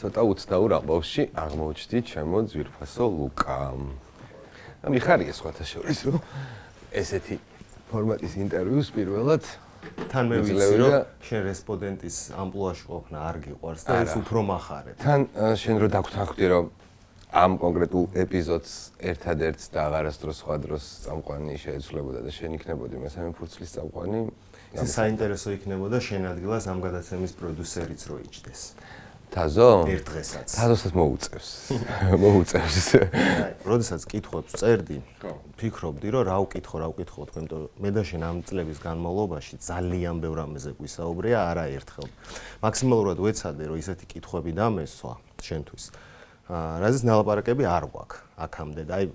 ცოტა უცნაურ ამბავში აღმოჩნდი ჩემო ძვირფასო ლუკა. მიხარია სხვათა შორის, რომ ესეთი ფორმატის ინტერვიუს პირველად თან მე ვიცი, რომ შენ რესპონდენტის ამპლუაში ყოფნა არ გიყვარს და ეს უფრო מחარებ. თან შენ რო დაგხვდი, რომ ამ კონკრეტულ ეპიზოდს ერთადერთს და აღარასდროს სხვა დროს წამყვანი შეეცვლებოდა და შენ იქნებოდი მესამე ფურცლის წამყვანი. ეს საინტერესო იქნებოდა შენ ადგილას ამ გადაცემის პროდიუსერიც რო იჭდეს. თაზო? ერთ დღესაც. თაზოსაც მოუწევს. მოუწევს. როდესაც კითხვებს წერდი, ფიქრობდი, რომ რა ვკითხო თქვენ, იმიტომ მე და შენ ამ წლების განმავლობაში ძალიან ბევრ რამეზე გვისაუბრია არაერთხელ. მაქსიმალურად ვეცადე, რომ ისეთი კითხვები დამესვა შენთვის. რაზეც ნალაპარაკები არ გვაქვს აქამდე და აი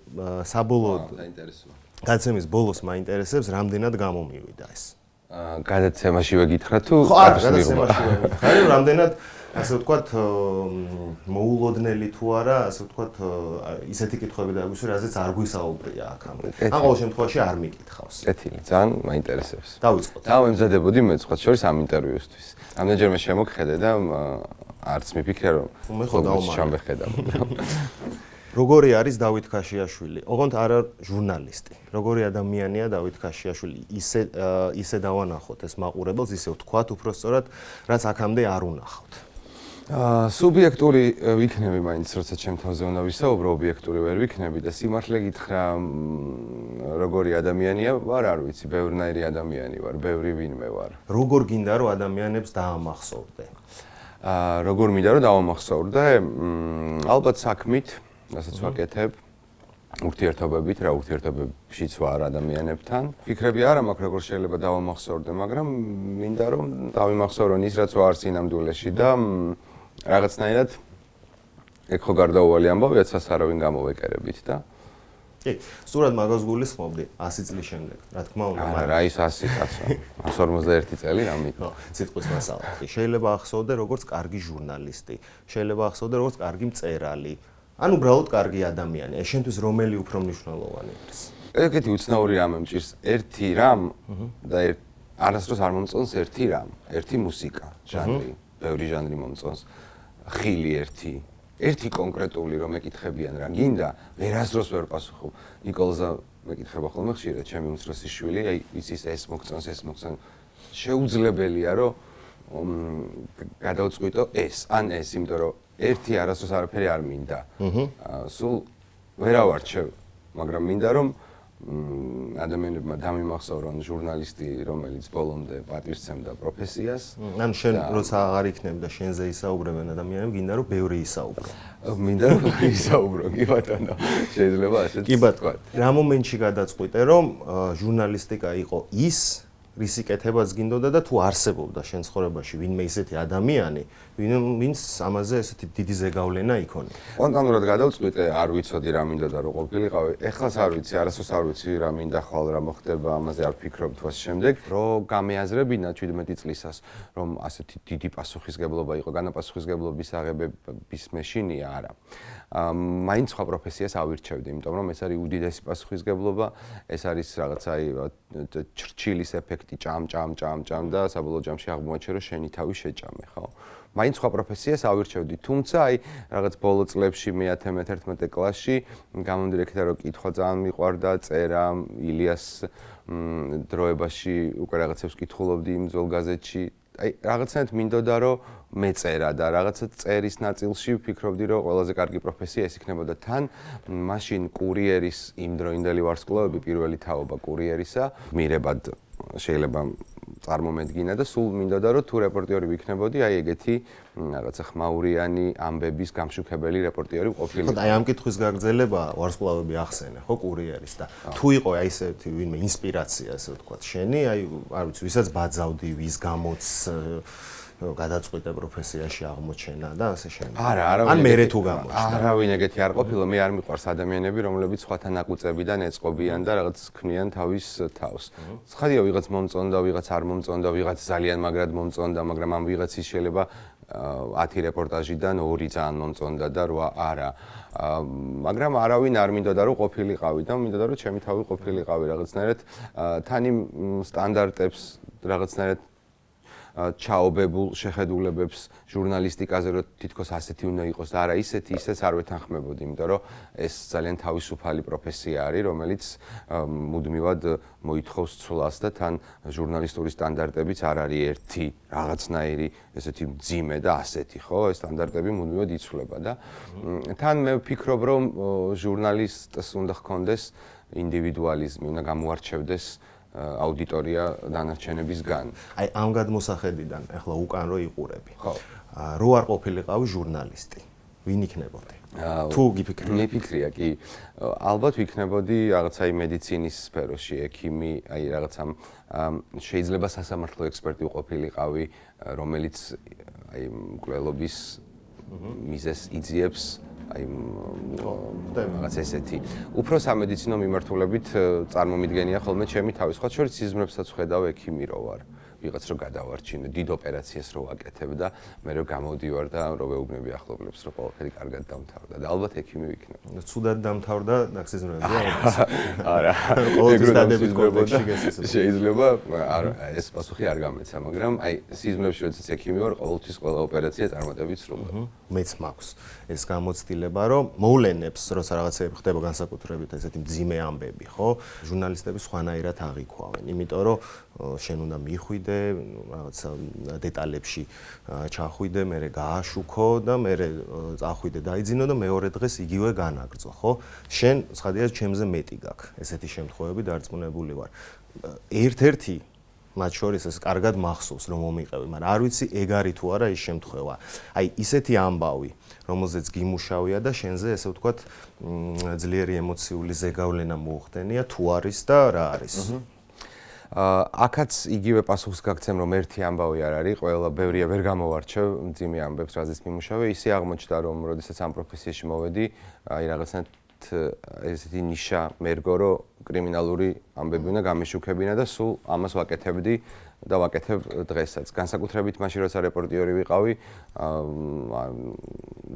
საბოლოოდ დაინტერესოა. გადაცემის ბოლოს მაინტერესებს, რამდენად გამომივიდა ეს. გადაცემაშივე გითხრა თუ გადაცემაშივე ვითხარი, რამდენად ასე ვთქვათ მოულოდნელი თუ არა, ასე ვთქვათ ისეთი კითხვები დაგვისვა, რაზეც არ გვისაუბრია აქამდე. ან ყოველ შემთხვევაში არ მიკითხავს. კეთილი, ძალიან მაინტერესებს. დავიწყოთ. დავემზადებოდი მე სხვა შორის ამ ინტერვიუსთვის. ამდენჯერმე შემოგხედე და არც მიფიქრე რომ მე ხო ჩამეხედავ. როგორი არის დავით ქაშიაშვილი? ოღონდ არა ჟურნალისტი. როგორი ადამიანია დავით ქაშიაშვილი? ისე დავანახოთ ეს მაყურებელს, ისე ვთქვათ უბრალოდ, რაც აქამდე არ უნახავთ. სუბიექტური ვიქნები მაინც, როცა ჩემ თავზე უნდა ვისაუბრო, ობიექტური ვერ ვიქნები და სიმართლე გითხრა, როგორი ადამიანია, არ ვიცი, ბევრნაირი ადამიანი ვარ, ბევრი ვინმე ვარ. როგორ გინდა რომ ადამიანებს დაამახსოვრდე? როგორ მინდა რომ დავამახსოვრდე? ალბათ საქმით, რასაც ვაკეთებ, ურთიერთობებით, რა ურთიერთობებშიც ვარ ადამიანებთან. ფიქრები არა მაქვს, როგორ შეიძლება დავამახსოვრდე, მაგრამ მინდა რომ დავიმახსოვრო ის, რაც ვარ სინამდვილეში და რაღაცნაირად ეგ ხო გარდაუვალი ამბავია, ცას არავინ გამოვეკერებით და კი, სწორად მაგას გულისხმობდი 100 წლის შემდეგ, რა თქმა უნდა. არა, ის 100 კაცო. 151 წელი რამით. სიტყვის მასალა. შეიძლება ახსოვდე როგორც კარგი ჟურნალისტი, შეიძლება ახსოვდე როგორც კარგი მწერალი. ან უბრალოდ კარგი ადამიანი. ეს შენთვის რომელი უფრო მნიშვნელოვანი არის? ეგეთი უცნაური რამე მჭირს. ერთი რამ და არასდროს არ მომწონს ერთი რამ, ერთი მუსიკა, ჟანრი, ბევრი ჟანრი მომწონს. ხილი ერთი კონკრეტული რომ ეკითხებიან რა გინდა, ვერასდროს ვერ პასუხობ. ნიკოლოზა მეკითხება ხოლმე ხშირად, ჩემი უმცროსი შვილი, აი იცის ეს მოგწონს. შეუძლებელია რომ გადავწყვიტო ეს, ან ეს, იმიტომ რომ ერთი არასდროს არაფერი არ მინდა. სულ ვერავარჩევ, მაგრამ მინდა რომ ადამიანებმა დამიმახსოვრონ ჟურნალისტი, რომელიც ბოლომდე პატივსცემდა პროფესიას. ან შენ როცა აღარ იქნებ და შენზე ისაუბრებენ ადამიანები, გინდა რომ ბევრი ისაუბრო. მინდა რომ ისაუბრო, კი ბატონო. შეიძლება ასეც. კი ბატონო. რა მომენტში გადაწყვიტე რომ ჟურნალისტიკა იყო ის რის იკეთებაც გინდოდა და თუ არსებობდა შენ ცხოვრებაში ვინმე ისეთი ადამიანი, ვინც ამაზე ესეთი დიდი ზეგავლენა იქონია. სპონტანურად გადავწყვიტე, არ ვიცოდი რა მინდოდა რომ ყოფილიყავი. ეხლაც არ ვიცი, არასდროს არ ვიცი რა მინდა ხვალ რა მოხდება, ამაზე არ ფიქრობ თვას შემდეგ. რომ გამეაზრებინა 17 წლისას, რომ ასეთი დიდი პასუხისგებლობა იყო, განაპასუხისგებლობის აღებების მეშინია არა. მაინც სხვა პროფესიას ავირჩევდი, იმიტომ რომ ეს არის უდიდესი პასუხისგებლობა, ეს არის რაღაცა ჩრჩილის ეფექტი, ჭამ და საბოლოო ჯამში აღმოაჩინე რომ შენი თავი შეჭამე, ხო? მაინც სხვა პროფესიას ავირჩევდი, თუმცა აი რაღაც ბოლო წლებში მე-11 კლასში გამომდინარე იქიდან რომ კითხვა ძალიან მიყვარდა, წერა, ილიას დროებაში უკვე რაღაცებს კითხულობდი იმ ძველ გაზეთში. აი რაღაცნაირად მინდოდა რომ მეწერა და რაღაცა წერის ნაწილში ვფიქრობდი რომ ყველაზე კარგი პროფესია ეს იქნებოდა თან მაშინ კურიერის იმდროინდელი ვარსკვლავები პირველი თაობა კურიერისა მირებად შეიძლება წარმომედგინა და სულ მინდოდა რომ თუ რეპორტიორი ვიქნებოდი აი ეგეთი რაღაცა ხმაურიანი ამბების გამშუქებელი რეპორტიორი ყოფილიყო. აი ამ კითხვის გაგრძელება ვარსკვლავები ახსენე ხო კურიერის და თუ იყო აი ესეთი ვინმე ინსპირაცია ასე ვთქვათ შენი აი არ ვიცი ვისაც ბაძავდი ვის გამოც გადაწყვიტე პროფესიაში აღმოჩენა და ასე შემდეგ. ან მერე თუ გამოჩნდა. არავინ ეგეთი არ ყოფილა, მე არ მიყვარს ადამიანები, რომლებიც სხვათა ნაკუწებიდან ეწყობიან და რაღაც ქმნიან თავის თავს. ცხადია, ვიღაც მომწონდა, ვიღაც არ მომწონდა, ვიღაც ძალიან მაგრად მომწონდა, მაგრამ ამ ვიღაცის შეიძლება 10 რეპორტაჟიდან 2 ძალიან მომწონდა და 8 არა. მაგრამ არავინ არ მინდოდა რომ ყოფილიყავი და მინდოდა რომ ჩემი თავი ყოფილიყავი რაღაცნაირად თან იმ სტანდარტებს რაღაცნაირად ჩაობებულ შეხედულებებს ჟურნალისტიკაზე, რომ თითქოს ასეთი უნდა იყოს და არა ისეთი, ისეც არ ვეთანხმებოდი, იმიტომ რომ ეს ძალიან თავისუფალი პროფესია არის, რომელიც მუდმივად მოითხოვს ცვლას და თან ჟურნალისტური სტანდარტებიც არ არის ერთი რაღაცნაირი ესეთი მძიმე და ასეთი, ხო? ეს სტანდარტები მუდმივად იცვლება და თან მე ვფიქრობ, რომ ჟურნალისტს უნდა ჰქონდეს ინდივიდუალიზმი, უნდა გამოარჩევდეს აუდიტორია დანარჩენებისგან. აი ამ გადმოსახედიდან ახლა უკან რო იყურები. ხო. რო არ ყოფილიყავი ჟურნალისტი, ვინ იქნებოდი? თუ გიფიქრე? მე ფიქრია კი, ალბათ ვიქნებოდი რაღაცა მედიცინის სფეროში, ექიმი, აი რაღაცა შეიძლება სასამართლო ექსპერტი ყოფილიყავი, რომელიც აი მკვლელობის მიზეზს იძიებს აი რაღაც ესეთი. უფრო სამედიცინო მიმართულებით წარმომიდგენია ხოლმე ჩემი თავის სხვა შორის სიზმრებსაც ხედავ ექიმი რო ვარ. ვიღაც რო გადავარჩინე, დიდ ოპერაციას რო ვაკეთებ და მე რო გამოდივარ და რო ვეუბნები ახლობლებს, რომ ყველაფერი კარგად დამთავრდა და ალბათ ექიმი ვიქნებ. ცუდად დამთავრდა ნაქსიზმრებია? არა. ყოველთვის დადებით კონტექსტში გესწრება. შეიძლება ეს პასუხი არ გამეცა, მაგრამ აი სიზმრებში როდესაც ექიმი ვარ, ყოველთვის ყველა ოპერაცია წარმატებით სრულდება. მეც მაქვს ეს გამოცდილება, რომ მოვლენებს, როცა რაღაცები ხდება განსაკუთრებით ესეთი მძიმე ამბები, ხო? ჟურნალისტები სხვანაირად აღიქვავენ, იმიტომ რომ შენ უნდა მიხვიდე, რაღაცა დეტალებში ჩახვიდე, მერე გააშუქო და მერე წახვიდე დაიძინო და მეორე დღეს იგივე განაგრძო, ხო? შენ ცხადია ჩემზე მეტი გაქვს. ესეთი შემთხვევები დარწმუნებული ვარ. ერთ-ერთი მათ შორის ეს კარგად მახსოვს რომ მომიყევი, მაგრამ არ ვიცი ეგ არის თუ არა ის შემთხვევა. აი ისეთი ამბავი, რომელზეც გიმუშავია და შენზე ესე ვთქვათ ძლიერი ემოციული ზეგავლენა მოუხდენია, თუ არის და რა არის. აქაც იგივე პასუხს გაგცემ, რომ ერთი ამბავი არ არის, ყველა ბევრია ვერ გამოვარჩევ მძიმე ამბებს, რაზეც მიმუშავე, ისე აღმოჩნდა, რომ როდესაც ამ პროფესიაში მოვედი, აი რაღაცნაირად ესეთი ნიშა მერგო, რომ კრიმინალური ამბები უნდა გამეშუქებინა და სულ ამას ვაკეთებდი და ვაკეთებ დღესაც. განსაკუთრებით მაშინ, როცა რეპორტიორი ვიყავი,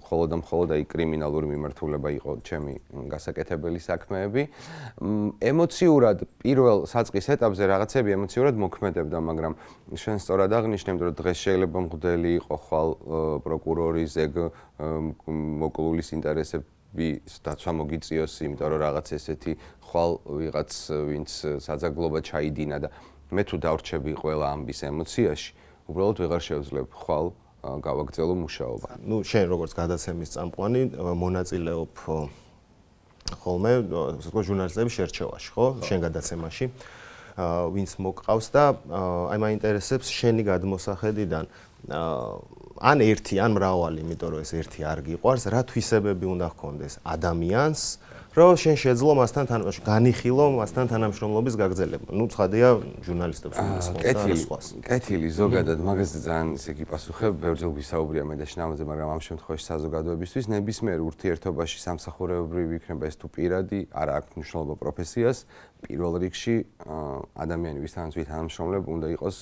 მხოლოდ და მხოლოდ აი კრიმინალური მიმართულება იყო ჩემი გასაკეთებელი საქმეები. ემოციურად პირველ საწყის ეტაპზე რაღაცები ემოციურად მოქმედებდა, მაგრამ შენ სწორად აღნიშნებ, რომ დღეს შეიძლება მღვდელი იყო ხვალ პროკურორი, ზეგ მოკლულის ინტერესები დაცვა მოგიწიოს, იმიტომ რომ რაღაც ესეთი ხვალ ვიღაც ვინც საძაგლობა ჩაიდინა და მე თუ დავრჩები ყველა ამბის ემოციაში, უბრალოდ ვეღარ შევძლებ ხვალ გავაგრძელო მუშაობა. ნუ შენ როგორც გადაცემის წამყვანი მონაწილეობ ხოლმე, ასე ვთქვათ, ჟურნალისტების შერჩევაში, ხო? შენ გადაცემაში ვინც მოგყავს და აი მაინტერესებს შენი გადმოსახედიდან ან ერთი, ან მრავალი, იმიტომ რომ ეს ერთი არ გიყვარს, რა თვისებები უნდა ჰქონდეს ადამიანს, რომ შენ შეძლო მასთან განიხილო მასთან თანამშრომლობის გაგრძელება. ნუ ცხადია ჟურნალისტებს კეთილი ზოგადად მაგაზე ძალიან ისე გიპასუხებ, ბევრჯერ ვისაუბრია მე და შნამაზე, მაგრამ ამ შემთხვევაში საზოგადოებისთვის ნებისმიერ ურთიერთობაში სამსახურეობრივი იქნება ეს თუ პირადი, არ აქვს მნიშვნელობა პროფესიას, პირველ რიგში ადამიანი ვისთანაც ვითანამშრომლებ უნდა იყოს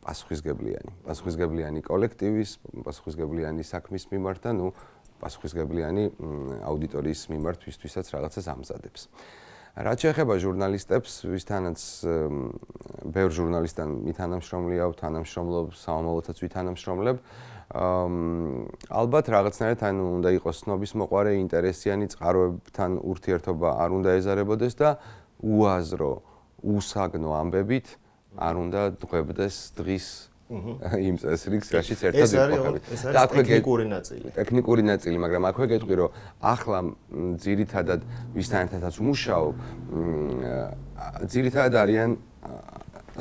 პასუხისგებლიანი კოლექტივის, პასუხისგებლიანი საქმის მიმართ და ნუ პასუხისგებლიანი აუდიტორიის მიმართ, ვისთვისაც რაღაცას ამზადებს. რაც შეეხება ჟურნალისტებს, ვისთანაც ბევრ ჟურნალისტთან მითანამშრომლია, თანამშრომლობ, საომალოთაც ვითანამშრომლებ. ალბათ რაღაცნაირად ანუ უნდა იყოს ცნობის მოყვარე, ინტერესიანი, წყაროებთან ურთიერთობა არ უნდა ეზარებოდეს და უაზრო, უსაგნო ამბებით არ უნდა დღებდეს დღის იმ წესრიგს, რაშიც ერთად ვიმყოფებით. და აქვე ტექნიკური ნაწილი. ტექნიკური ნაწილი, მაგრამ აქვე გეტყვი, რომ ახლა ძირითადად ვისთანაც ვმუშაობ, ძირითადად არიან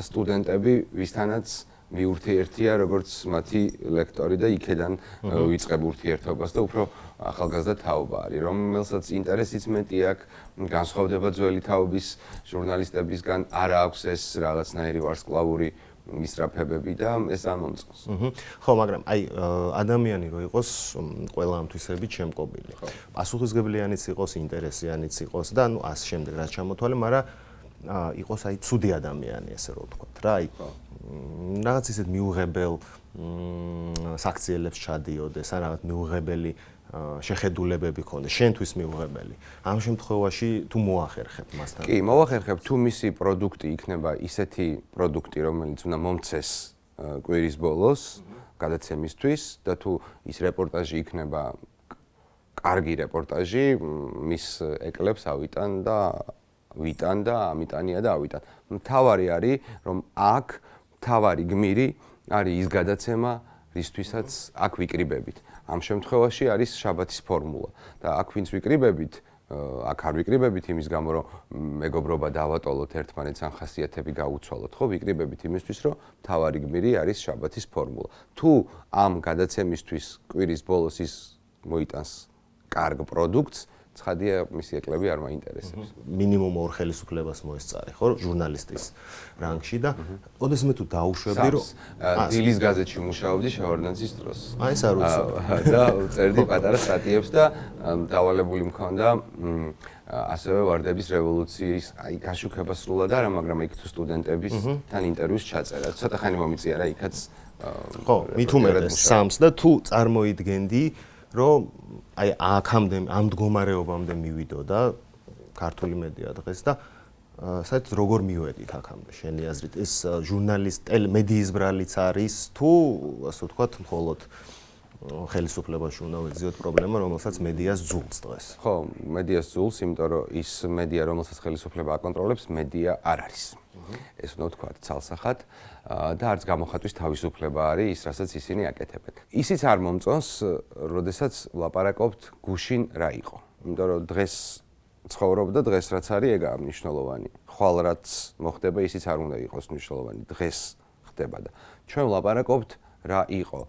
სტუდენტები, ვისთანაც მიურთიერთია როგორც მათი ლექტორი და იქედან ვიწყებ ურთიერთობას და უფრო ახალგაზრდა თაობა არის, რომელსაც ინტერესიც მეტი აქვს, განსხვავდება ძველი თაობის ჟურნალისტებისგან, არ აქვს ეს რაღაცნაირი ვარსკვლავური მისწრაფებები და ეს ამომწყოს. ხო, მაგრამ აი ადამიანი რო იყოს ყველა ამ თვისებით შემკობილი. პასუხისგებლიანიც იყოს, ინტერესიანიც იყოს და ნუ ამ შემდეგ რაც ჩამოთვალე, მაგრამ იყოს აი ცუდი ადამიანი, ესე რომ ვთქვათ რა, აი რაღაც ისეთ მიუღებელ საქციელებს ჩადიოდეს, ან რაღაც მიუღებელი შეხედულებები ქონდეს, შენთვის მიუღებელი. ამ შემთხვევაში თუ მოახერხებ მასთან? კი, მოახერხებ, თუ მისი პროდუქტი იქნება ისეთი პროდუქტი, რომელიც უნდა მომცეს კვირის ბოლოს გადაცემისთვის და თუ ის რეპორტაჟი იქნება კარგი რეპორტაჟი, მის ეკლებს ავიტან და ამიტანია და ავიტან. მთავარი არის, რომ აქ მთავარი გმირი არის ის გადაცემა, რისთვისაც აქ ვიკრიბებით. ამ შემთხვევაში არის შაბათის ფორმულა და აქ ვინც ვიკრიბებით, აქ არ ვიკრიბებით იმის გამო, რომ მეგობრობა დავატოლოთ, ერთმანეთს ან ხასიათები გაუცვალოთ, ხო, ვიკრიბებით იმისთვის, რომ მთავარი გმირი არის შაბათის ფორმულა. თუ ამ გადაცემისთვის კვირის ბოლოს ის მოიტანს კარგ პროდუქტს, ცხადია, მისი ეკლები არ მაინტერესებს. მინიმუმ 2 ხელისუფლებას მოესწარი, ხო, ჟურნალისტის რანგში და ოდესმე თუ დაუშვებდი, რომ დილის გაზეთში მუშაობდი შევარდნაძის დროს. აი ეს არ ვიცი. და წერდი პატარა სტატიებს და დავალებული მქონდა ასევე ვარდების რევოლუციის აი გაშუქება სრულად არა, მაგრამ იქ თუ სტუდენტებისთან ინტერვიუს ჩაწერა. ცოტა ხანი მომიწია რა, იქაც ხო, მით უმეტეს სამს და თუ წარმოიდგენდი, რომ აი აქამდე ამ მდგომარეობამდე მივიდო და ქართული მედია დღეს და საერთოდ როგორ მივედით აქამდე შენი აზრით ეს ჟურნალისტ მედიის ბრალიც არის თუ ასე ვთქვათ მხოლოდ ხელისუფლებაში უნდა ვეძიოთ პრობლემა რომელსაც მედიას ძულს დღეს ხო მედიას ძულს იმიტომ რომ ის მედია რომელსაც ხელისუფლება აკონტროლებს მედია არ არის ეს უნდა ვთქვათ ცალსახად და არც გამოხატვის თავისუფლება არის ის რასაც ისინი აკეთებენ ისიც არ მომწონს როდესაც ვლაპარაკობთ გუშინ რა იყო იმიტომ რომ დღეს ცხოვრობ და დღეს რაც არის ეგაა მნიშვნელოვანი ხვალ რაც მოხდება ისიც არ უნდა იყოს მნიშვნელოვანი დღეს ხდება და ჩვენ ვლაპარაკობთ რა იყო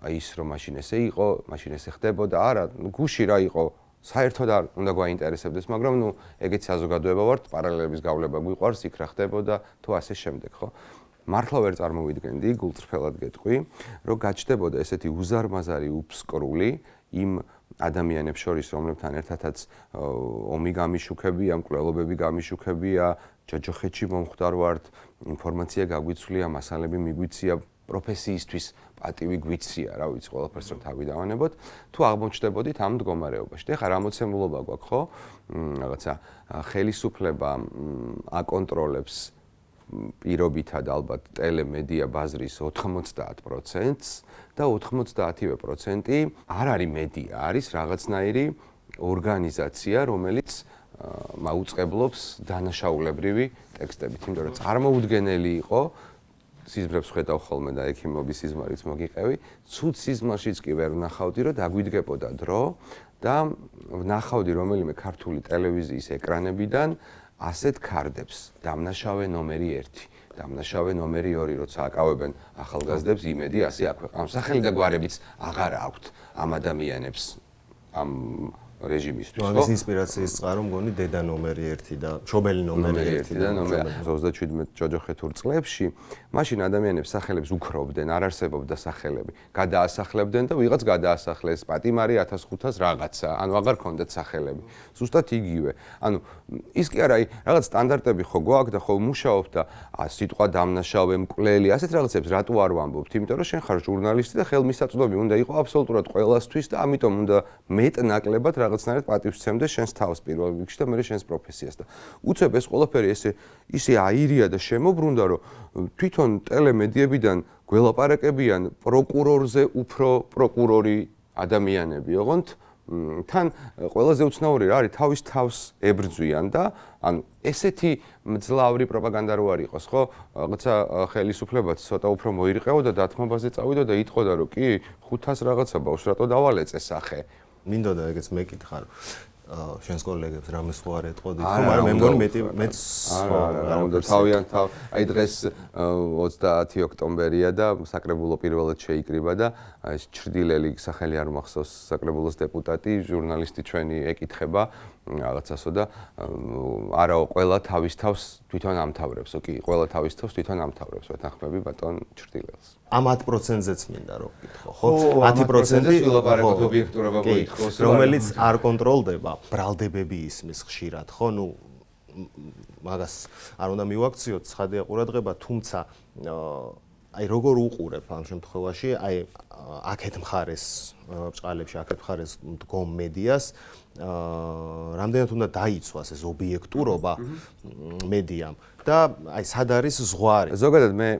ის რომ მაშინ ესე იყო მაშინ ესე ხდებოდა არა გუში რა იყო საერთოდ არ უნდა გვაინტერესებდეს მაგრამ ნუ ეგეც საზოგადოება ვართ პარალელების გავლება გვიყვარს იქ რა ხდებოდა თუ ასე შემდეგ ხო მართლა ვერ წარმოვიდგენდი გულწრფელად გეტყვი რომ გაჩნდებოდა ესეთი უზარმაზარი უფსკრული იმ ადამიანებს შორის რომლებთან ერთადაც ომი გამიშუქებია, მკვლელობები გამიშუქებია, ჯოჯოხეთში მომხვდარ ვართ, ინფორმაცია გაგვიცვლია, მასალები მიგვიცია, პროფესიისთვის პატივი გვიცია, რა ვიცი, ყველაფერს რომ თავი დავანებოთ, თუ აღმოჩნდებოდით ამ მდგომარეობაში. და ხა რა მოცემულობა გვაქვს, ხო? რაღაცა ხელისუფლება აკონტროლებს პირობითად ალბათ ტელემედია ბაზრის 90%-ს და 90% არ არის მედია, არის რაღაცნაირი ორგანიზაცია, რომელიც მაუწყებლობს დანაშაულებრივი ტექსტებით, იმიტომ რომ წარმოუდგენელი იყო სიზმრებს ხედავ ხოლმე და ექიმობის სიზმარიც მოგიყევი, ცუდ სიზმარშიც კი ვერ ვნახავდი, რომ დაგვიდგებოდა დრო და ვნახავდი რომელიმე ქართული ტელევიზიის ეკრანებიდან ასეთ ქარდებს დამნაშავე ნომერი 1, დამნაშავე ნომერი 2, როცა აკავებენ ახალგაზრდებს იმედი ასე აქვეყნებს. სახელი და გვარებიც აღარ აქვთ ამ ადამიანებს ამ რეჟიმისთვის, ხო? მაგის ინსპირაციის წყარო მგონი დედა ნომერი 1 და ჩობელი ნომერი 1 და ნომერი 37 ჯოჯოხეთურ წლებში, მაშინ ადამიანებს სახელებს უქრობდნენ, არ არსებობდა სახელები. გადაასახლებდნენ და ვიღაც გადაასახლეს, პატიმარი 1500 რაღაცა, ანუ აღარ ქონდათ სახელები. ზუსტად იგივე. ანუ ის კი არა, რაღაც სტანდარტები ხო გვაქვს და ხო მუშაობ და სიტყვა დამნაშავე, მკვლელი, ასეთ რაღაცებს რატო არ ვამბობთ? იმიტომ რომ შენ ხარ ჟურნალისტი და ხელმისაწვდომი უნდა იყო აბსოლუტურად ყველასთვის და ამიტომ უნდა მეტ-ნაკლებად რაღაცნაირად პატივს სცემდეს შენს თავს პირველ რიგში და მერე შენს პროფესიას და უცებ ეს ყველაფერი ისე აირია და შემოbrunდა რომ თვითონ ტელემედიებიდან გველაპარაკებიან პროკურორზე უფრო პროკურორი ადამიანები ოღონდ თან ყველაზე უცნაური რა არის თავის თავს ებრძვიან და ანუ ესეთი მძლავრი პროპაგანდა რო არ იყოს ხო რაღაცა ხელისუფლებაც ცოტა უფრო მოირყეოდა დათმობაზე წავიდა და იტყოდა რომ კი 500 რაღაცა ბავშვს რატო დავალეწე სახე მინდოდა ეგეც მეკითხარ შენს კოლეგებს რამე სხვა არ ეტყოდით ხო მაგრამ მე მგონი მეც არა უნდა თავიანთ აი დღეს 30 ოქტომბერია და საკრებულო პირველად შეიკრიბა და ეს ჩრდილელი სახელი არ მახსოვს საკრებულოს დეპუტატი ჟურნალისტი ჩვენი ეკითხება რაღაცასო და არაო ყველა თავის თავს თვითონ ამთავრებსო კი ყველა თავის თავს თვითონ ამთავრებს ვეთანხმები ბატონ ჩრდილელს ამ 10%-ზეც მინდა რომ გითხო ხო 10% ვილაპარაკოთ ობიექტურობა გითხოს რომელიც არ კონტროლდება ბრალდებები ისმის ხშირად ხო ნუ მაგას არ უნდა მივაქციოთ ცხადია ყურადღება თუმცა აი როგორ უყურებ ამ შემთხვევაში, აი აქეთ მხარეს ბჭყალებში, აქეთ მხარეს მდგომ მედიას, რამდენად უნდა დაიცვას ეს ობიექტურობა მედიამ და აი სად არის ზღვარი? ზოგადად მე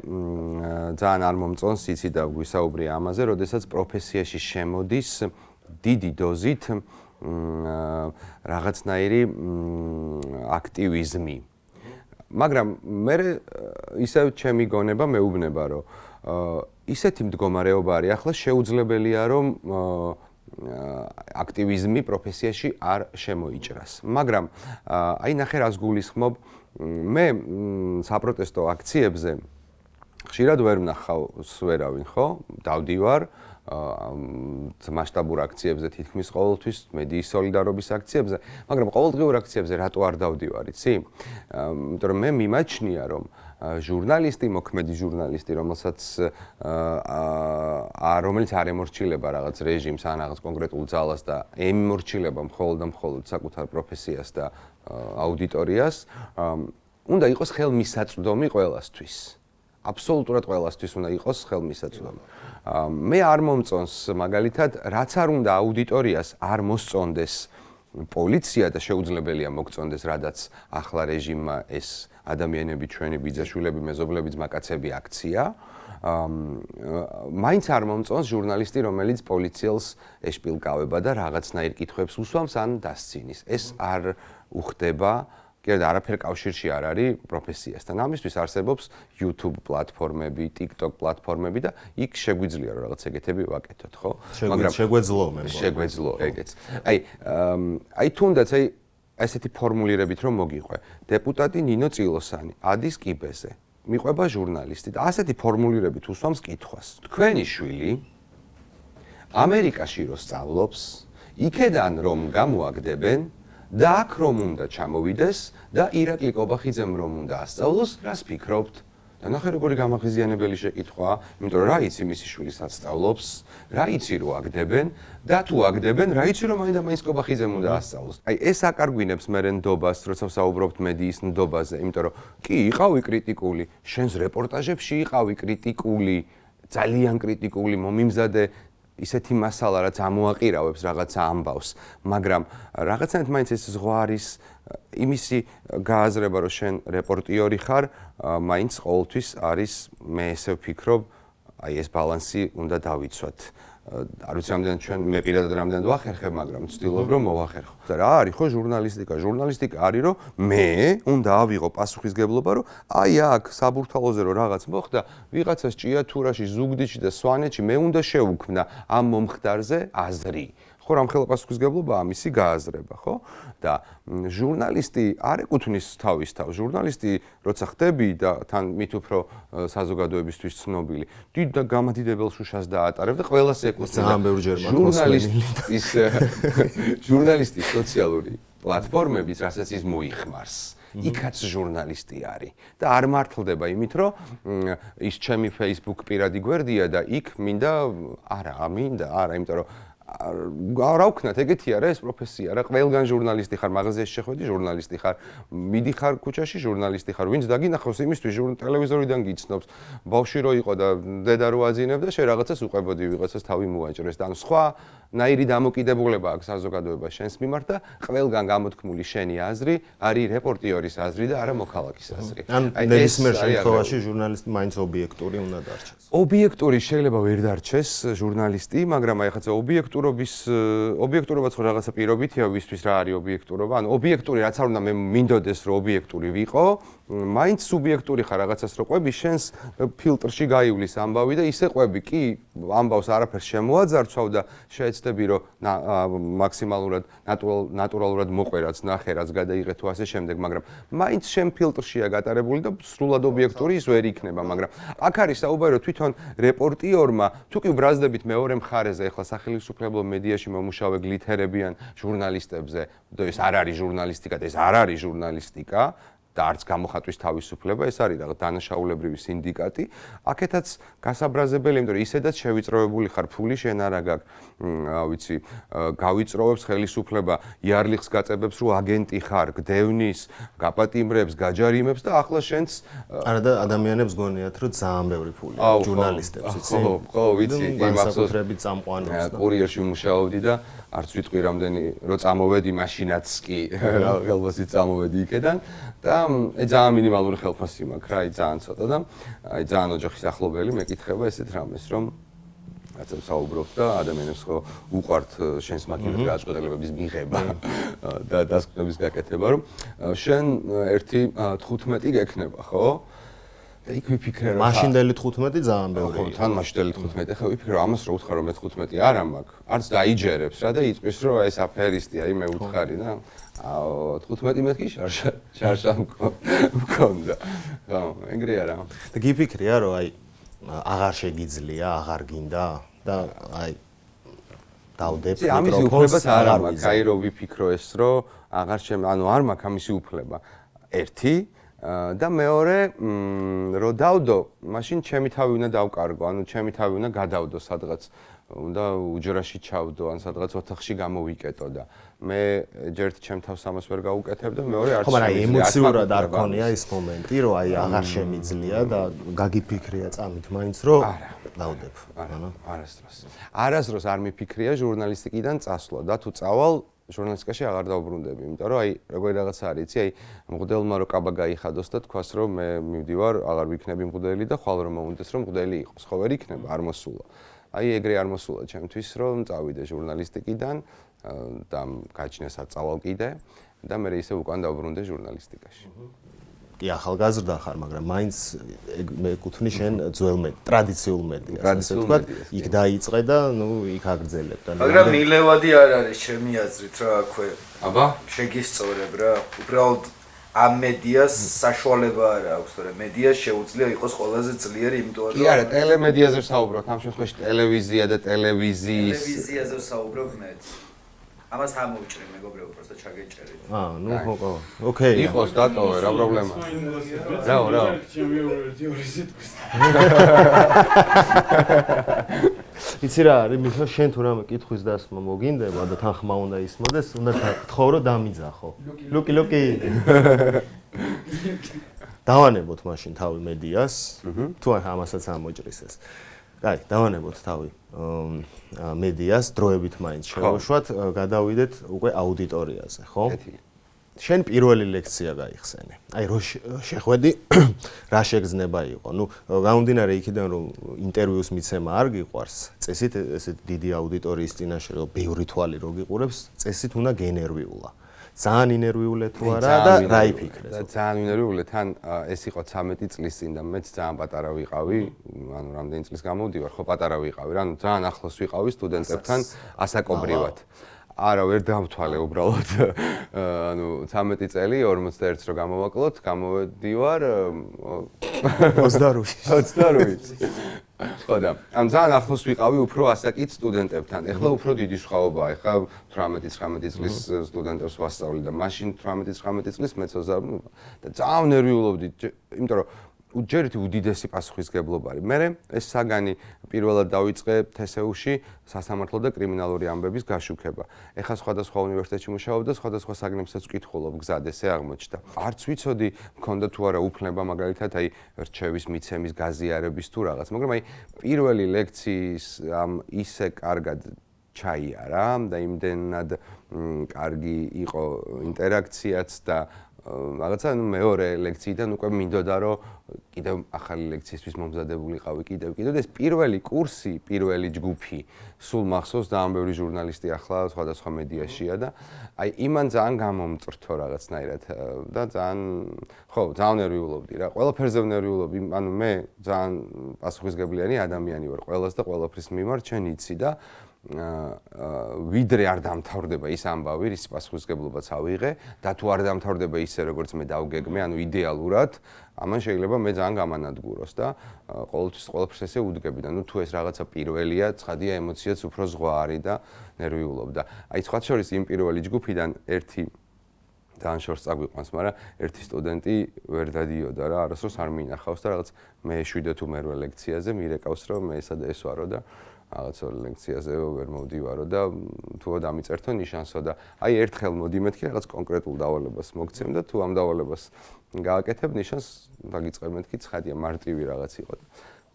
ძალიან არ მომწონს იცი და გვისაუბრია ამაზე, როდესაც პროფესიაში შემოდის დიდი დოზით რაღაცნაირი აქტივიზმი. მაგრამ მე ისევ ჩემი გონება მეუბნება, რომ ისეთი მდგომარეობა არის ახლა შეუძლებელია, რომ აქტივიზმი პროფესიაში არ შემოიჭრას. მაგრამ აი ნახე რას გულისხმობ, მე საპროტესტო აქციებზე ხშირად ვერ ვნახავ ვერავინ, ხო? დავდივარ მასშტაბურ აქციებზე თითქმის ყოველთვის, მედიის სოლიდარობის აქციებზე, მაგრამ ყოველდღიურ აქციებზე რატო არ დავდივარ, იცი? იმიტომ რომ მე მიმაჩნია, რომ ჟურნალისტი, მოქმედი ჟურნალისტი, რომელიც არ ემორჩილება რაღაც რეჟიმს ან რაღაც კონკრეტულ ძალას და ემორჩილება მხოლოდ და მხოლოდ საკუთარ პროფესიას და აუდიტორიას, უნდა იყოს ხელმისაწვდომი ყველასთვის. აბსოლუტურად ყველასთვის უნდა იყოს ხელმისაწვდომი. მე არ მომწონს მაგალითად, რაც არ უნდა აუდიტორიას არ მოსწონდეს პოლიცია და შეუძლებელია მოგწონდეს, რადგან ახლა რეჟიმმა ეს ადამიანები, ჩვენი ბიძაშვილები, მეზობლები, ძმაკაცები აქცია. მაინც არ მომწონს ჟურნალისტი, რომელიც პოლიციელს ეშპილკავება და რაღაცნაირ კითხვებს უსვამს ან დასცინის. ეს არ უხდება. კიდევ არაფერ კავშირში არ არის პროფესიასთან. ამისთვის არსებობს YouTube პლატფორმები, TikTok პლატფორმები და იქ შეგვიძლია რომ რაღაც ეგეთები ვაკეთოთ, ხო? მაგრამ შეგვეძლო მე. შეგვეძლო ეგეც. აი თუნდაც აი ესეთი ფორმულირებით რომ მოგიყვე. დეპუტატი ნინო წილოსანი ადის კიბეზე. მიყვება ჟურნალისტი და ასეთი ფორმულირებით უსვამს კითხვას. თქვენი შვილი ამერიკაში რო სწავლობს, იქედან რომ გამოაგდებენ და აქ რომ უნდა ჩამოვიდეს და ირაკლი კობახიძემ რომ უნდა ასწავლოს, რას ფიქრობთ? და ნახე როგორი გამაღიზიანებელი შეკითხვაა, იმიტომ რომ რა იცი მისი შვილისაც სწავლობს, რა იცი რომ აგდებენ და თუ აგდებენ, რა იცი რომ მაინც კობახიძემ უნდა ასწავლოს. აი ეს აკარგვინებს მე ნდობას, როცა ვსაუბრობთ მედიის ნდობაზე, იმიტომ რომ კი იყავი კრიტიკული, შენს რეპორტაჟებში იყავი კრიტიკული, ძალიან კრიტიკული, მომიმზადე ისეთი მასალა, რაც ამოაყირავებს რაღაცა ამბავს, მაგრამ რაღაცნაირად მაინც ეს ზღვარის იმისი გააზრება, რომ შენ რეპორტიორი ხარ, მაინც ყოველთვის არის, მე ესე ვფიქრობ, აი ეს ბალანსი უნდა დავიცვათ. არ ვიცი რამდენად ჩვენ მე პირადად რამდენად ვახერხებ, მაგრამ ვცდილობ რომ მოვახერხო. და რა არის ხო ჟურნალისტიკა? ჟურნალისტიკა არის რომ მე უნდა ავიღო პასუხისგებლობა, რომ აი აქ საბურთალოზე რომ რაღაც მოხდა, ვიღაცას ჭიათურაში, ზუგდიდში და სვანეთში მე უნდა შევუქმნა ამ მომხდარზე აზრი. ხო რამ ხელა პასუხისგებლობაა მისი გააზრება, ხო? და ჟურნალისტი არ ეკუთვნის თავის თავს. ჟურნალისტი როცა ხდები და თან მით უფრო საზოგადოებისთვის ცნობილი, დიდ და გამადიდებელ შუშას დაატარებ და ყველას ეკუთვნის. ძალიან ბევრჯერ მართლმოსმენელი. ჟურნალისტის სოციალური პლატფორმების, რასაც ის მოიხმარს. იქაც ჟურნალისტი არის და არ მართლდება იმით, რომ ის ჩემი Facebook პირადი გვერდია და იქ მინდა არა, იმიტომ რომ რა ვქნათ, ეგეთი არა ეს პროფესია რა, ყველგან ჟურნალისტი ხარ, მაღაზიაში შეხვედი ჟურნალისტი ხარ, მიდიხარ ქუჩაში ჟურნალისტი ხარ, ვინც დაგინახავს იმისთვის ტელევიზორიდან გიცნობს, ბავშვი რო იყო და დედა რო აძინებდა, შენ რაღაცას უყვებოდი, ვიღაცას თავი მოაჭრეს და სხვა ნაირი დამოკიდებულება აქვს საზოგადოებას შენს მიმართ და ყველგან გამოთქმული შენი აზრი არის რეპორტიორის აზრი და არა მოქალაქის აზრი. ან ნებისმიერ შემთხვევაში ჟურნალისტი მაინც ობიექტური უნდა დარჩეს. ობიექტური შეიძლება ვერ დარჩეს ჟურნალისტი, მაგრამ აი ხაცა ობიექტურობაც ხო რაღაცა პირობითია, ვისთვის რა არის ობიექტურობა? ანუ ობიექტური რაც არ უნდა მე მინდოდეს რომ ობიექტური ვიყო, მაინც სუბიექტური ხარ რაღაცას რო ყვები, შენს ფილტრში გაივლის ამბავი და ისე ყვები, კი ამბავს არაფერს შემოაძარცვავ და შეეცდები რომ მაქსიმალურად ნატურალურად მოყვერაც ნახე რაც გადაიღე თუ ასე შემდეგ, მაგრამ მაინც შენ ფილტრშია გატარებული და სრულად ობიექტური ის ვერ იქნება, მაგრამ აქ არის საუბარი რომ თვითონ რეპორტიორმა თუ კი ბრაზდებით მეორე მხარეზე ახლა სახელმწიფო მედიაში მომუშავე გლითერებიან ჟურნალისტებზე, და ეს არ არის ჟურნალისტიკა და ეს არ არის ჟურნალისტიკა. და არც გამოხატვის თავისუფლება, ეს არის რაღაც დანაშაულებრივი სინდიკატი. აქეთაც გასაბრაზებელი, იმიტომ რომ ისედაც შევიწროებული ხარ ფული, შენ არა გაქვს, ვიცი, გავიწროვებს ხელისუფლება, იარლიხს გაწებებს, რომ აგენტი ხარ, გდევნის, გაპატიმრებს, გაჯარიმებს და ახლა შენც არა და ადამიანებს გონიათ, რომ ძალიან ბევრი ფული აქვს ჟურნალისტებს, იცი? ხო, ვიცი, განსაკუთრებით წამყვანებს და კურიერში მუშაობდი და არც ვიტყვი რამდენი რო წამოვედი მაშინაც კი ხელფასით წამოვედი იქედან და ძალიან მინიმალური ხელფასი მაქვს რა, ძალიან ცოტა და ძალიან ოჯახის ახლობელი მეკითხება ესეთ რამეს, რომ რაცაც საუბრობთ და ადამიანებს ხო უყვართ შენს მაგივრად გადაწყვეტილებების მიღება და დასკვნების გაკეთება, რომ შენ ერთი 15 გექნება, ხო? და იქ ვიფიქრე რომ მაშინდელი 15 ძალიან ბევრი. ხო, თან მაშინდელი 15, ხო ვიფიქრე რომ ამას რო უთხარ რომ მე 15 არ მაქვს, არც დაიჯერებს რა და იტყვის რომ ეს აფერისტია, მე უთხარი და 15 მეთქი შარშა მქონდა. ხო, ეგრე არა. და გიფიქრია რომ აი აღარ შეგიძლია, აღარ გინდა და აი დავდებ ამისი უფლებას არ მაქვს, აი რომ ვიფიქრო ეს რომ აღარ ანუ არ მაქვს ამისი უფლება. ერთი და მეორე რო დავდო, მაშინ ჩემი თავი უნდა დავკარგო, ანუ ჩემი თავი უნდა გადავდო სადღაც, უნდა უჯრაში ჩავდო, ან სადღაც ოთახში გამოვიკეტო და მე ჯერ ჩემ თავს ამას ვერ გავუკეთებ და მეორე არც ხო, მაგრამ ემოციურად არ ქონია ის მომენტი, რომ აი აღარ შემიძლია და გაგიფიქრია წამით მაინც რომ დავდებ. არასდროს. არასდროს არ მიფიქრია ჟურნალისტიკიდან წასვლა და თუ წავალ ჟურნალისტიკაში აღარ დავბრუნდები, იმიტომ რომ აი როგორი რაღაცა არის, იცი, აი მღვდელმა რო კაბა გაიხადოს და თქვას რომ მე მივდივარ, აღარ ვიქნები მღვდელი და ხვალ რომ მომუნდეს რომ მღვდელი იყოს, ხო ვერ იქნება, არ მოსულა. აი ეგრე არ მოსულა ჩემთვის რომ წავიდე ჟურნალისტიკიდან და გაჩნიასაც წავალ კიდე და მე ისე უკან დავბრუნდე ჟურნალისტიკაში. კი, ახალგაზრდა ხარ, მაგრამ მაინც მეკუთვნი შენ ძველ ტრადიციულ მედიას, ასე ვთქვათ, იქ დაიწყე და ნუ იქ აგრძელებ და მაგრამ მილევადი არ არის ჩემი აზრით რა აქვე. აბა, შეგისწორებ რა. უბრალოდ ამ მედიას საშუალება არ აქვს, თორე მედია შეუძლია იყოს ყველაზე ძლიერი, იმიტომ რომ კი არა, ტელემედიაზე ვსაუბრობ, ამ შემთხვევაში ტელევიზია და ტელევიზიის ტელევიზიაზე ვსაუბრობ მეც. ამას ამოვჭრი მეგობრებო, просто ჩაგეჭერით. ნუ ხო, ოკეი. იყოს დატოვე, რა პრობლემაა. რა. ჩემი ერთი ორი სიტყვის. იცი რა არის, მიხა შენ თუ რამე კითხვის დასმა მოგინდება და თან ხმა უნდა ისმოდეს, უნდა გთხოვ რომ დამიძახო. ლუკი. დავანებოთ მაშინ თავი მედიას, თუ ამასაც ამოჭრის ეს. კაი, დავანებოთ თავი მედიას, დროებით მაინც შევუშვათ, გადავიდეთ უკვე აუდიტორიაზე, ხო? შენ პირველი ლექცია გაიხსენე. აი რო შეხვედი, რა შეგრძნება იყო. ნუ გამომდინარე იქიდან რომ ინტერვიუს მიცემა არ გიყვარს, წესით ესეთ დიდი აუდიტორიის წინაშე რომ ბევრი თვალი რო გიყურებს, წესით უნდა გენერვიულა. ძალიან ინერვიულე თუ არა და რა იფიქრე? ძალიან ინერვიულე, თან ეს იყო 13 წლის წინ და მეც ძალიან პატარა ვიყავი, ანუ რამდენი წლის გამოვდივარ, ხო პატარა ვიყავი, ანუ ძალიან ახლოს ვიყავი სტუდენტებთან ასაკობრივად. არა, ვერ დავთვალე უბრალოდ. ანუ 13 წელი 41 რო გამოვაკლოთ, გამოვედივარ 28. ხო და ამ ძალიან ახლოს ვიყავი უფრო ასაკით სტუდენტებთან. ეხლა უფრო დიდი სხვაობაა. ეხლა 18-19 წლის სტუდენტებს ვასწავლი და მაშინ 18-19 წლის მეც 20 და ძალიან ნერვიულობდი, იმიტომ რომ ჯერითი უდიდესი პასუხისგებლობა არის. მე ეს საგანი პირველად დავიწყე TSU-ში სასამართლო და კრიმინალური ამბების გაშუქება. ეხლა სხვადასხვა უნივერსიტეტში მუშაობ და სხვადასხვა საგნებსაც ვკითხულობ, გზად ესე აღმოჩნდა. არც ვიცოდი, მქონდა თუ არა უფლება მაგალითად აი რჩევის მიცემის, გაზიარების თუ რაღაც, მაგრამ აი პირველი ლექციის ამ ისე კარგად ჩაიარა და იმდენად კარგი იყო ინტერაქციაც და რაღაცა მეორე ლექციიდან უკვე მინდოდა რომ კიდევ ახალი ლექციისთვის მომზადებულიყავი კიდევ და ეს პირველი კურსი, პირველი ჯგუფი სულ მახსოვს ძალიან ბევრი ჟურნალისტი ახლა სხვადასხვა მედიაშია და აი იმან ძალიან გამომწრთო რაღაცნაირად და ძალიან ნერვიულობდი რა. ყველაფერზე ნერვიულობ, ანუ მე ძალიან პასუხისგებლიანი ადამიანი ვარ ყველას და ყველაფრის მიმართ, შენ იცი და ვიდრე არ დამთავრდება ის ამბავი, რის პასუხისგებლობაც ავიღე და თუ არ დამთავრდება ისე როგორც მე დავგეგმე, ანუ იდეალურად, ამან შეიძლება მე ძალიან გამანადგუროს და ყოველთვის ყველაფერს ესე უდგები და ნუ თუ ეს რაღაცა პირველია, ცხადია ემოციაც უფრო ზღვა არის და ნერვიულობ და აი სხვა შორის იმ პირველი ჯგუფიდან ერთი ძალიან შორს წაგვიყვანს, მაგრამ ერთი სტუდენტი ვერ დადიოდა რა, არასდროს არ მინახავს და რაღაც მე 7 თუ მერვე ლექციაზე მირეკავს რომ მე ესა და ეს ვარო და რაღაც ლექციაზე ვერ მოვდივარო და თუა დამიწერთო ნიშანსო და აი ერთხელ მოდი მეთქი რაღაც კონკრეტულ დავალებას მოგცემ და თუ ამ დავალებას გააკეთებ ნიშანს დაგიწყებ მეთქი ცხადია მარტივი რაღაც იყო და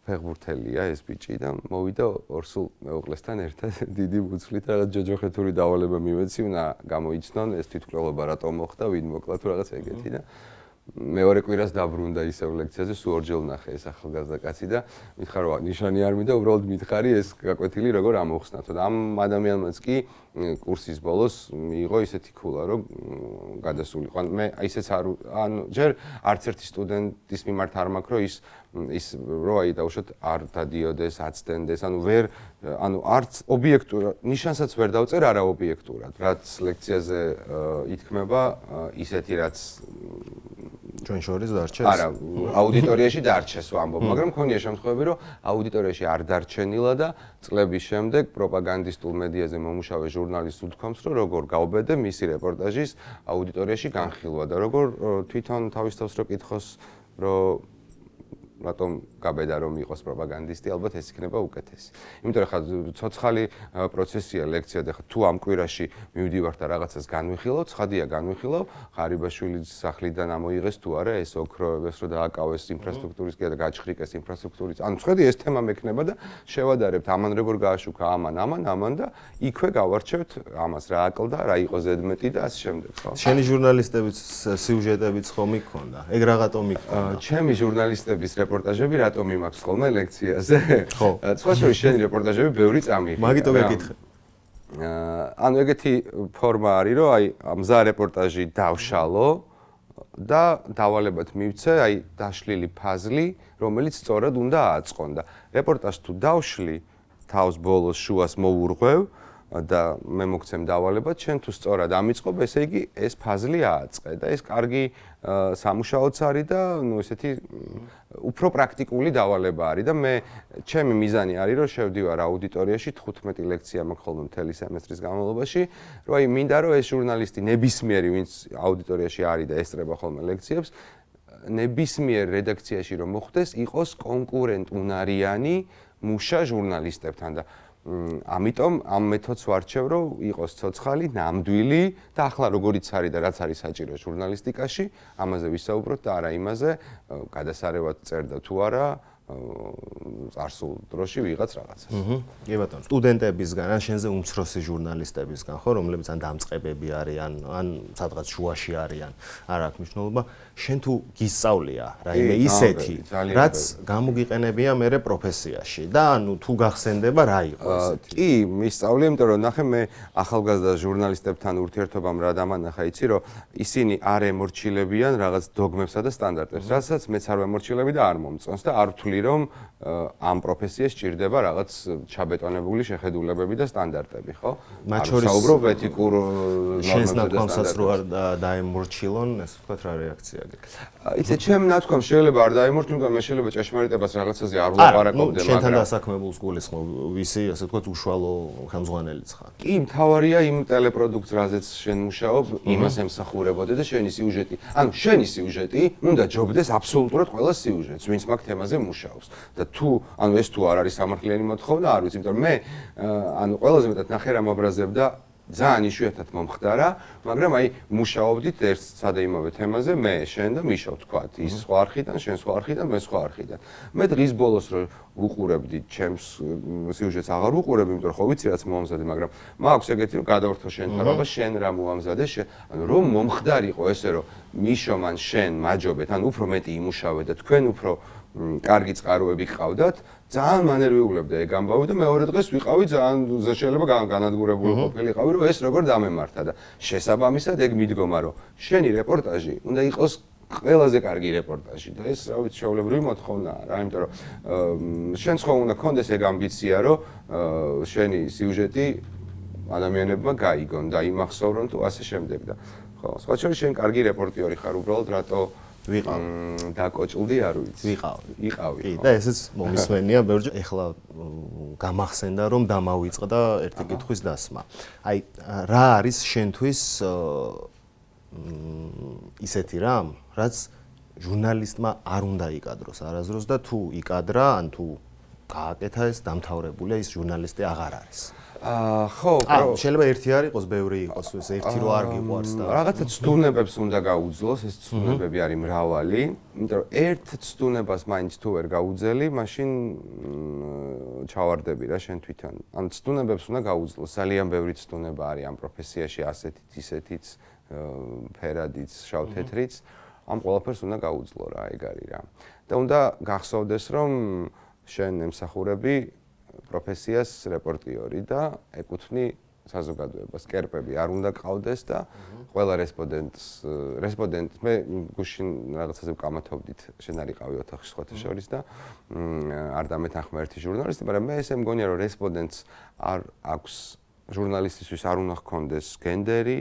ფეხბურთელია ეს ბიჭი და მოვიდა ორსულ მეუღლესთან ერთად დიდი მუცლით რაღაც ჯოჯოხეთური დავალება მივეცი უნდა გამოიცნონ ეს თვითმკვლელობა რატომ მოხდა ვინ მოკლა თუ რაღაც ეგეთი და მეორე კვირას დაბრუნდა ისევ ლექციაზე სულ ორჯერ ვნახე ეს ახალგაზრდა კაცი და მითხარ რა ნიშანი არ მინდა უბრალოდ მითხარი ეს გაკვეთილი როგორ ამოხსნათო და ამ ადამიანმაც კი კურსის ბოლოს მიიღო ისეთი ქულა რომ გადასულიყო მე ისეც არ ანუ ჯერ არც ერთი სტუდენტის მიმართ არ მაქვს რომ ის რო აი დაუშვათ არ დადიოდეს აცდენდეს ანუ ვერ ანუ არც ობიექტურად ნიშანსაც ვერ დავწერ არა ობიექტურად რაც ლექციაზე ითქმება ისეთი რაც ჩვენ შორის დარჩეს? არა, აუდიტორიაში დარჩეს ვამბობ, მაგრამ მქონია შემთხვევები, რომ აუდიტორიაში არ დარჩენილა და წლების შემდეგ პროპაგანდისტულ მედიაზე მომუშავე ჟურნალისტს უთქვამს, რომ როგორ გავბედე მისი რეპორტაჟის აუდიტორიაში განხილვა და როგორ თვითონ თავის თავს რო კითხოს, რომ რატომ გაბედა რომ იყოს პროპაგანდისტი, ალბათ ეს იქნება უკეთესი. იმიტომ რომ ხა ცოცხალი პროცესია ლექცია და ხა თუ ამ კვირაში მივდივარ და რაღაცას განვიხილავ, ცხადია განვიხილავ, ღარიბაშვილის სახლიდან ამოიღეს თუ არა ეს ოქროებს რო დააკავეს ინფრასტრუქტურის და გაჩხრიკეს ინფრასტრუქტურის. ანუ ცხადი ეს თემა მექნება და შევადარებთ ამან როგორ გააშუქა ამან და იქვე გავარჩევთ ამას რა აკლდა, რა იყო ზედმეტი და ასე შემდეგ, ხო? შენი ჟურნალისტების სიუჟეტებიც ხომ იქონდა? ეგ რაღაცომ იქონდა? ჩემი ჟურნალისტების რეპორტაჟები რატომ იმაქვს ხოლმე ლექციაზე? ხო. სხვა შორის შენი რეპორტაჟები ბევრი წამიღია. მაგიტო გეკითხე. ანუ ეგეთი ფორმა არის, რომ აი მზა რეპორტაჟი დავშალო და დავალებად მივცე, აი დაშლილი ფაზლი, რომელიც სწორად უნდა აწყონ და რეპორტაჟს თუ დავშლი, თავს ბოლოს შუას მოვურღვევ და მე მოგცემ დავალებად, შენ თუ სწორად ამიწყობ, ესე იგი ეს ფაზლი ააწყე და ეს კარგი სამუშაოც არის და ნუ ესეთი უფრო პრაქტიკული დავალება არის და მე ჩემი მიზანი არის რომ შევდივარ აუდიტორიაში 15 ლექცია მაქვს ხოლმე მთელი სემესტრის განმავლობაში რომ აი მინდა რომ ეს ჟურნალისტი ნებისმიერი ვინც აუდიტორიაში არის და ესწრება ხოლმე ლექციებს ნებისმიერ რედაქციაში რომ მოხვდეს იყოს კონკურენტუნარიანი მუშა ჟურნალისტებთან და ამიტომ ამ მეთოდს ვარჩევ რომ იყოს ცოცხალი, ნამდვილი და ახლა როგორიც არის და რაც არის საჭირო ჟურნალისტიკაში, ამაზე ვისაუბროთ და არა იმაზე, გადასარევად წერდა თუ არა, წარსულ დროში ვიღაც რაღაცას. კი ბატონო, სტუდენტებისგან ან შენზე უმცროსი ჟურნალისტებისგან ხო, რომლებიც ან დამწყებები არიან, ან სადღაც შუაში არიან, არ აქვს მნიშვნელობა, შენ თუ გისწავლია რაიმე ისეთი, რაც გამოგიყენებია მერე პროფესიაში და ანუ თუ გახსენდება რა იყო ესეთი. კი, მისწავლია, იმიტომ რომ ნახე მე ახალგაზრდა ჟურნალისტებთან ურთიერთობამ რა დამანახა, იცი რომ ისინი არ ემორჩილებიან რაღაც დოგმებსა და სტანდარტებს, რასაც მეც არ ვემორჩილები და არ მომწონს და არ ვთვლი რომ ამ პროფესიას სჭირდება რაღაც ჩაბეტონებული შეხედულებები და სტანდარტები, ხო? მათ შორის საუბრობ ეთიკურ შენს ნათქვამსაც რო არ დაემორჩილონ, ესე ვთქვათ რა რეაქცია გექცე. იცი, ჩემ ნათქვამ შეიძლება არ დაემორჩილო, მაგრამ მე შეიძლება ჭეშმარიტებას რაღაცაზე არ ვლაპარაკობდე, მაგრამ შენთან დასაქმებულს გულისხმობ, ვისი, ასე ვთქვათ, უშუალო ხელმძღვანელიც ხარ. კი, მთავარია იმ ტელეპროდუქტს, რაზეც შენ მუშაობ, იმას ემსახურებოდე და შენი სიუჟეტი. ანუ შენი სიუჟეტი უნდა ჯობდეს აბსოლუტურად ყველა სიუჟეტს, ვინც მაგ თემაზე მუშაობს. და თუ ანუ ეს თუ არ არის სამართლიანი მოთხოვნა, არ ვიცი, იმიტომ რომ მე ანუ ყველაზე მეტად ნახე რა მაბრაზებ და ძალიან იშვიათად მომხდარა, მაგრამ აი მუშაობდით ერთ სადა იმავე თემაზე, მე, შენ და მიშა ვთქვათ, ის სხვა არხიდან, შენ სხვა არხიდან, მე სხვა არხიდან. მე დღის ბოლოს რომ ვუყურებდი ჩემს სიუჟეტს აღარ ვუყურებ, იმიტომ რომ ხო ვიცი რაც მომამზადე, მაგრამ მაქვს ეგეთი რომ გადავართო შენ თარობა, შენ რა მომამზადე, ანუ რომ მომხდარიყო ესე რომ მიშო მან შენ მაჯობეთ, ანუ უფრო მეტი იმუშავე და თქვენ უფრო კარგი წყაროები გყავდათ, ძალიან მანერვიულებდა ეგ ამბავი და მეორე დღეს ვიყავი ძალიან შეიძლება განადგურებული ყოფილიყავი, რომ ეს როგორ დამემართა და შესაბამისად ეგ მიდგომა, რომ შენი რეპორტაჟი უნდა იყოს ყველაზე კარგი რეპორტაჟი და ეს რა ვიცი შეულებრივი მოთხოვნაა რა, იმიტომ რომ შენც ხომ უნდა გქონდეს ეგ ამბიცია, რომ შენი სიუჟეტი ადამიანებმა გაიგონ და იმახსოვრონ თუ ასე შემდეგ და ხო, სხვა შორის შენ კარგი რეპორტიორი ხარ, უბრალოდ რატო ვიყავ. დაკოჭლდი არ ვიცი. ვიყავი. კი, და ესეც მომისმენია ბევრჯერ. ეხლა გამახსენდა რომ დამავიწყდა ერთი კითხვის დასმა. აი, რა არის შენთვის ისეთი რამ, რაც ჟურნალისტმა არ უნდა იკადროს არასდროს და თუ იკადრა, ან თუ გააკეთა ეს დამთავრებულია, ის ჟურნალისტი აღარ არის. ხო, შეიძლება ერთი არ იყოს, ბევრი იყოს, ეს ერთი რო არ გიყვარს და რაღაცა ცდუნებებს უნდა გაუძლოს, ეს ცდუნებები არის მრავალი, იმიტომ რომ ერთ ცდუნებას მაინც თუ ვერ გაუძელი, მაშინ ჩავარდები რა შენ თვითონ. ან ცდუნებებს უნდა გაუძლოს, ძალიან ბევრი ცდუნება არის ამ პროფესიაში, ასეთიც, ისეთიც, ფერადიც, შავ-თეთრიც, ამ ყველაფერს უნდა გაუძლო რა, ეგ არის რა. და უნდა გახსოვდეს, რომ შენ ემსახურები პროფესიას რეპორტიორი და ეკუთვნი საზოგადოებას. კერპები არ უნდა ყავდეს და ყველა რესპონდენტს მე გუშინ რაღაცაზე ვკამათობდით, შენ არ იყავი ოთახში სხვათა შორის და არ დამეთანხმა ერთი ჟურნალისტი, მაგრამ მე ესე მგონია რომ რესპონდენტს არ აქვს ჟურნალისტისთვის არ უნდა ჰქონდეს გენდერი,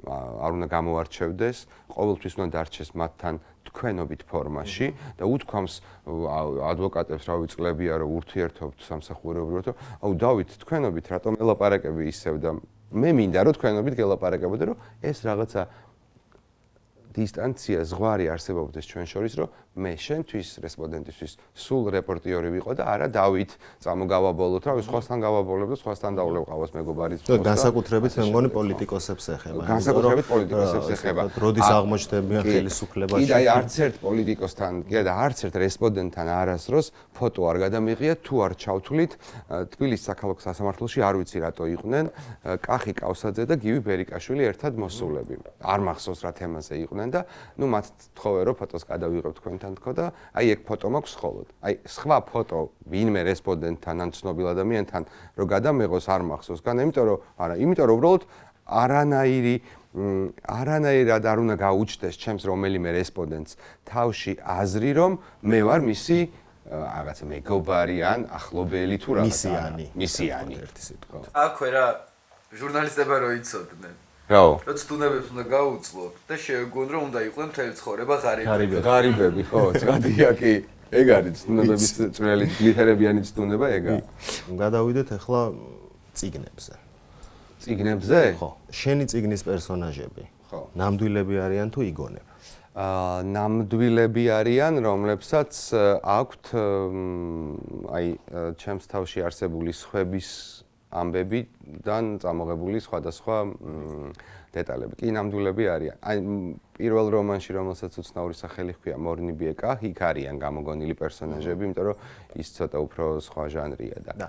არ უნდა გამოარჩევდეს, ყოველთვის უნდა დარჩეს მათთან თქვენობით ფორმაში და უთქვამს ადვოკატებს რა ვიწყლებია რომ ურთიერთობთ სამსახურებრივად, აუ დავით თქვენობით რატომ ელაპარაკები ისევ და მე მინდა რომ თქვენობით გელაპარაკებოდე რომ ეს რაღაცა დისტანცია ზღვარი არსებობდეს ჩვენ შორის რომ მე შენთვის რესპონდენტისთვის სულ რეპორტიორი ვიყო და არა დავით წამოგავაბოლოთ რა სხვასთან გავაბოლებ და სხვასთან დავლევ ყავას მეგობარის და განსაკუთრებით მე მგონი პოლიტიკოსებს ეხება. განსაკუთრებით პოლიტიკოსებს ეხება. როდის აღმოჩნდებიან ხელისუფლებაში. კი და არც ერთ პოლიტიკოსთან, კი და არც ერთ რესპონდენტთან არასდროს ფოტო არ გადამიღია თუ არ ჩავთვლით თბილისის საქალაქო სასამართლოში არ ვიცი რატო იყვნენ კახი კავსაძე და გივი ბერიკაშვილი ერთად მოსულები. არ მახსოვს რა თემაზე იყვნენ და ნუ მათ თხოვე რომ ფოტოს გადავიღებ თქვენთან თქო და აი ეგ ფოტო მაქვს ხოლოდ. აი სხვა ფოტო ვინმე რესპონდენტთან ან ცნობილ ადამიანთან რომ გადამეღოს არ მახსოვს. გან იმიტომ რომ არა, იმიტომ რომ უბრალოდ არანაირად არ უნდა გაუჩნდეს ჩემს რომელიმე რესპონდენტს თავში აზრი რომ მე ვარ მისი რაღაცა მეგობარი ან ახლობელი თუ რაღაცა მისიანი ერთი სიტყვა. აქვე რა ჟურნალისტებმა რო იცოდნენ. რაო? რაც თუნებებს უნდა გაუძლოთ და შეეგონ რომ უნდა იყვნენ მთელი ცხოვრება ღარიბები, ხო, წადია კი. ეგ არის თუნებების წვრილი გლითერებიანი თუნება ეგა. გადავიდეთ ახლა წიგნებზე. წიგნებზე? ხო. შენი წიგნის პერსონაჟები. ხო. ნამდვილები არიან თუ იგონებ? ნამდვილები არიან, რომლებსაც აქვთ აი ჩემს თავში არსებული სხვების ამბებიდან წამოღებული სხვადასხვა დეტალები. კი, ნამდვილები არიან. აი პირველ რომანში, რომელსაც უცნაური სახელი ჰქვია მორნი ბიეკა, იქ არიან გამოგონილი პერსონაჟები, იმიტომ რომ ის ცოტა უფრო სხვა ჟანრია და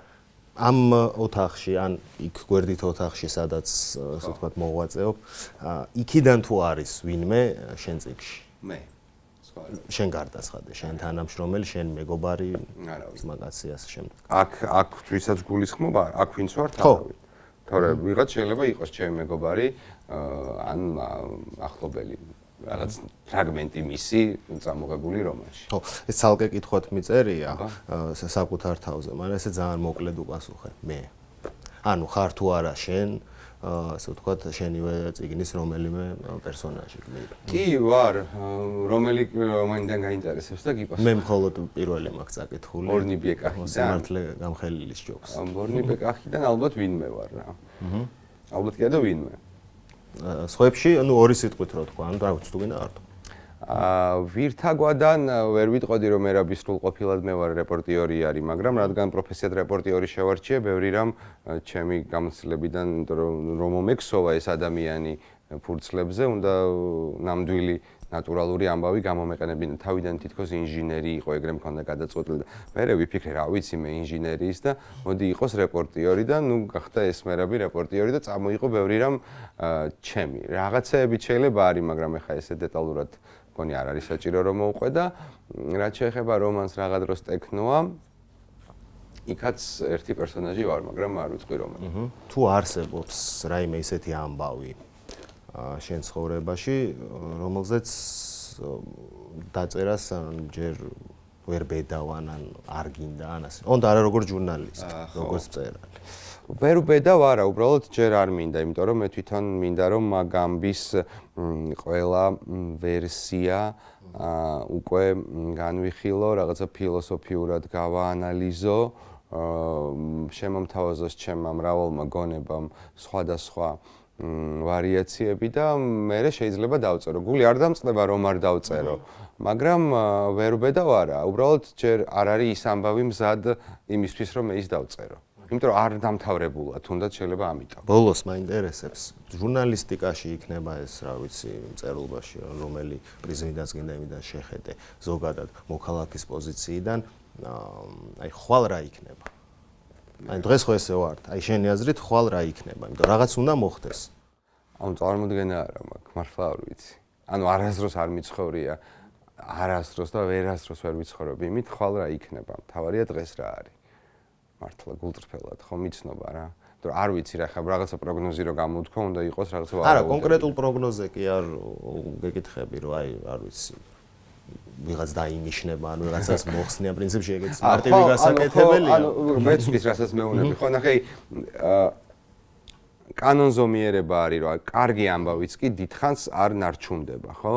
ამ ოთახში, ან იქ გვერდით ოთახში, სადაც ასე ვთქვათ მოღვაწეობ, იქიდან თუ არის ვინმე შენ წიგნში? მე. შენ გარდაცხადე, შენ თანამშრომელი, შენ მეგობარი, მაგაცია ასე შემდეგ. აქ ვისაც გულისხმობა, აქ ვინც ვარ თავი. თორე ვიღაც შეიძლება იყოს ჩემი მეგობარი, ან ახლობელი, რაღაც ფრაგმენტი მისი წამოღებული რომანში. ხო, ეს ცალკე კითხვათ მიწერია საკუთარ თავზე, მაგრამ ესე ძალიან მოკლედ უპასუხე მე. ანუ ხარ თუ არა შენ ასე ვთქვათ, შენივე წიგნის რომელიმე პერსონაჟი გმირი. კი, ვარ, რომელი რომანიდან გაინტერესებს და გიპასუხე. მე მხოლოდ პირველი მაქვს წაკითხული. მორნი ბიეკაჰიდან. სიმართლე გამხელილის ჯობს. მორნი ბიეკაჰიდან ალბათ ვინმე ვარ რა. ალბათ კი და ვინმე. სხვებში, ანუ ორი სიტყვით რო თქვა, ანუ რა ვიცი თუ გინდა არ თქვა. ვირთაგვადან ვერ ვიტყოდი რომ მერაბი სრულყოფილად მე ვარ რეპორტიორი არის, მაგრამ რადგან პროფესიად რეპორტიორი შევარჩიე, ბევრი რამ ჩემი გამოცდილებიდან, რომ მომექსოვა ეს ადამიანი ფურცლებზე, უნდა ნამდვილი ნატურალური ამბავი გამომეყენებინა. თავიდან თითქოს ინჟინერი იყო, ეგრე მქონდა გადაწყვეტილი და მე ვიფიქრე, რა ვიცი მე ინჟინერის და მოდი იყოს რეპორტიორი და ნუ გახდა ეს მერაბი რეპორტიორი და წამოიღო ბევრი რამ ჩემი. რაღაცეები შეიძლება არის, მაგრამ ეხა ესე დეტალურად მგონი არ არის საჭირო რომ მოვყვე და რაც შეეხება რომანს რაღა დროს ტექნოა, იქაც ერთი პერსონაჟი ვარ, მაგრამ არ ვიტყვი რომანი. თუ არსებობს რაიმე ისეთი ამბავი შენ ცხოვრებაში, რომელზეც დაწერას ჯერ ვერ ბედავან ან არ გინდა ან ასე. ოღონდ არა როგორც ჟურნალისტი, როგორც მწერალი. ვერ ბედავ არა, უბრალოდ ჯერ არ მინდა, იმიტომ რომ მე თვითონ მინდა რომ მაგ ამბის ყველა ვერსია უკვე განვიხილო, რაღაცა ფილოსოფიურად გავაანალიზო, შემომთავაზოს ჩემმა მრავალმა გონებამ სხვადასხვა ვარიაციები და მე შეიძლება დავწერო. გული არ დამწყდება რომ არ დავწერო, მაგრამ ვერ ვბედავ არა, უბრალოდ ჯერ არ არის ის ამბავი მზად იმისთვის რომ მე ის დავწერო. იმიტომ რომ არ დამთავრებულა, თუნდაც შეიძლება ამიტომ. ბოლოს მაინტერესებს ჟურნალისტიკაში იქნება ეს, რა ვიცი, წერილობაში რომელი პრიზმიდანაც გინდა იმიდან შეხედე, ზოგადად მოქალაქის პოზიციიდან, აი ხვალ რა იქნება? აი დღეს ხო ესე ვართ, აი შენი აზრით ხვალ რა იქნება? იმიტომ რაღაც უნდა მოხდეს. ანუ წარმოდგენა არა მაქვს, მართლა არ ვიცი. ანუ არასდროს არ მიცხოვრია, არასდროს და ვერასდროს ვერ ვიცხოვრობ იმით, ხვალ რა იქნება. თავარია დღეს რა არის. მართლა გულწრფელად ხო მიცნობა რა. იმიტომ არ ვიცი რა ხა რაღაცა პროგნოზი რო გამოვთქვა, უნდა იყოს რაღაცა არა, კონკრეტულ პროგნოზე კი არ გეკითხები, რომ აი, არ ვიცი, ვიღაც დაინიშნება, ანუ ვიღაცას მოხსნიან, პრინციპში ეგეც მარტივი გასაკეთებელია. ანუ მეცდის რასაც მეუნები, ხო ნახე, კანონზომიერება არის, რომ კარგი ამბავიც კი დიდხანს არ ნარჩუნდება, ხო?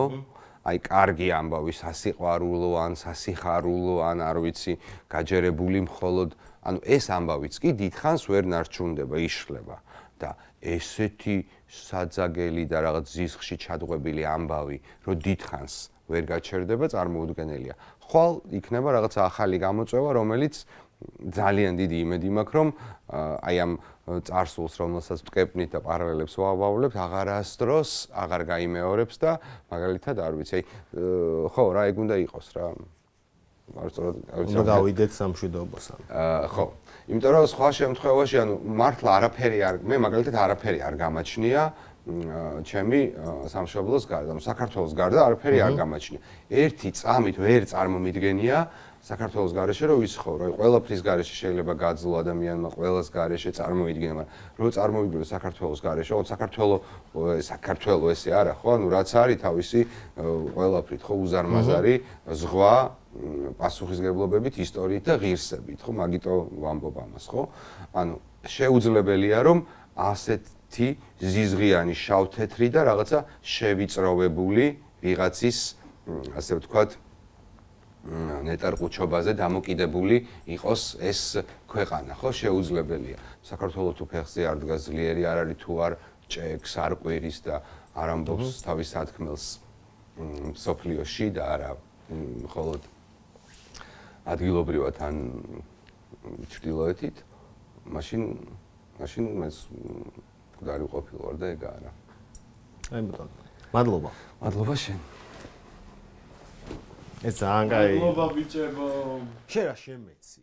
აი კარგი ამბავი, სასიყვარულო ან სასიხარულო ან არ ვიცი, გაჯერებული მხოლოდ, ანუ ეს ამბავიც კი დიდხანს ვერ ნარჩუნდება, იშლება და ესეთი საძაგელი და რაღაც ზისხში ჩადღვებილი ამბავი, რომ დიდხანს ვერ გაჩერდება, წარმოუდგენელია. ხვალ იქნება რაღაც ახალი გამოწვევა, რომელიც ძალიან დიდი იმედი მაქვს, რომ აი ამ წარსულს, რომელსაც ვტკეპნით და პარალელებს ვავავლებთ, აღარასდროს აღარ გაიმეორებს და მაგალითად არ ვიცი, აი ხო, რა ეგ უნდა იყოს რა. უნდა გავიდეთ სამშვიდობოს. ხო. იმიტომ რომ სხვა შემთხვევაში, ანუ მართლა არაფერი არ, მე მაგალითად არაფერი არ გამაჩნია ჩემი სამშობლოს გარდა, ანუ საქართველოს გარდა არაფერი არ გამაჩნია. ერთი წამით ვერ წარმომიდგენია საქართველოს გარეშე რომ ვიცხოვრო, აი ყველაფრის გარეშე შეიძლება გაძლო ადამიანმა ყველას გარეშე წარმოიდგინა, მაგრამ რო წარმოვიდგინო საქართველოს გარეშე, ოღონდ საქართველო ესე არა ხო, ანუ რაც არის თავისი ყველაფრით ხო უზარმაზარი ზღვა პასუხისგებლობებით, ისტორიით და ღირსებით, ხო, მაგიტო ვამბობ ამას, ხო? ანუ შეუძლებელია რომ ასეთი ზიზღიანი, შავთეთრი და რაღაცა შევიწროვებული ვიღაცის, ასე ვთქვათ, ნეტარყუჩობაზე დამოკიდებული იყოს ეს ქვეყანა, ხო, შეუძლებელია. საქართველოს თუ ფეხზე არ დგას ძლიერი არ არის თუ არ ჭექს, არ ყვირის და არ ამბობს თავის სათქმელს სოფლიოში და არა მხოლოდ ადგილობრივად ან ჩრდილოეთით, მაშინ მეც მკვდარი ყოფილვარ და ეგ არა. აი ბატონო. მადლობა. მადლობა შენ. ეს ძალიან კაი. მადლობა ბიჭებო. შენ რა შემეცი?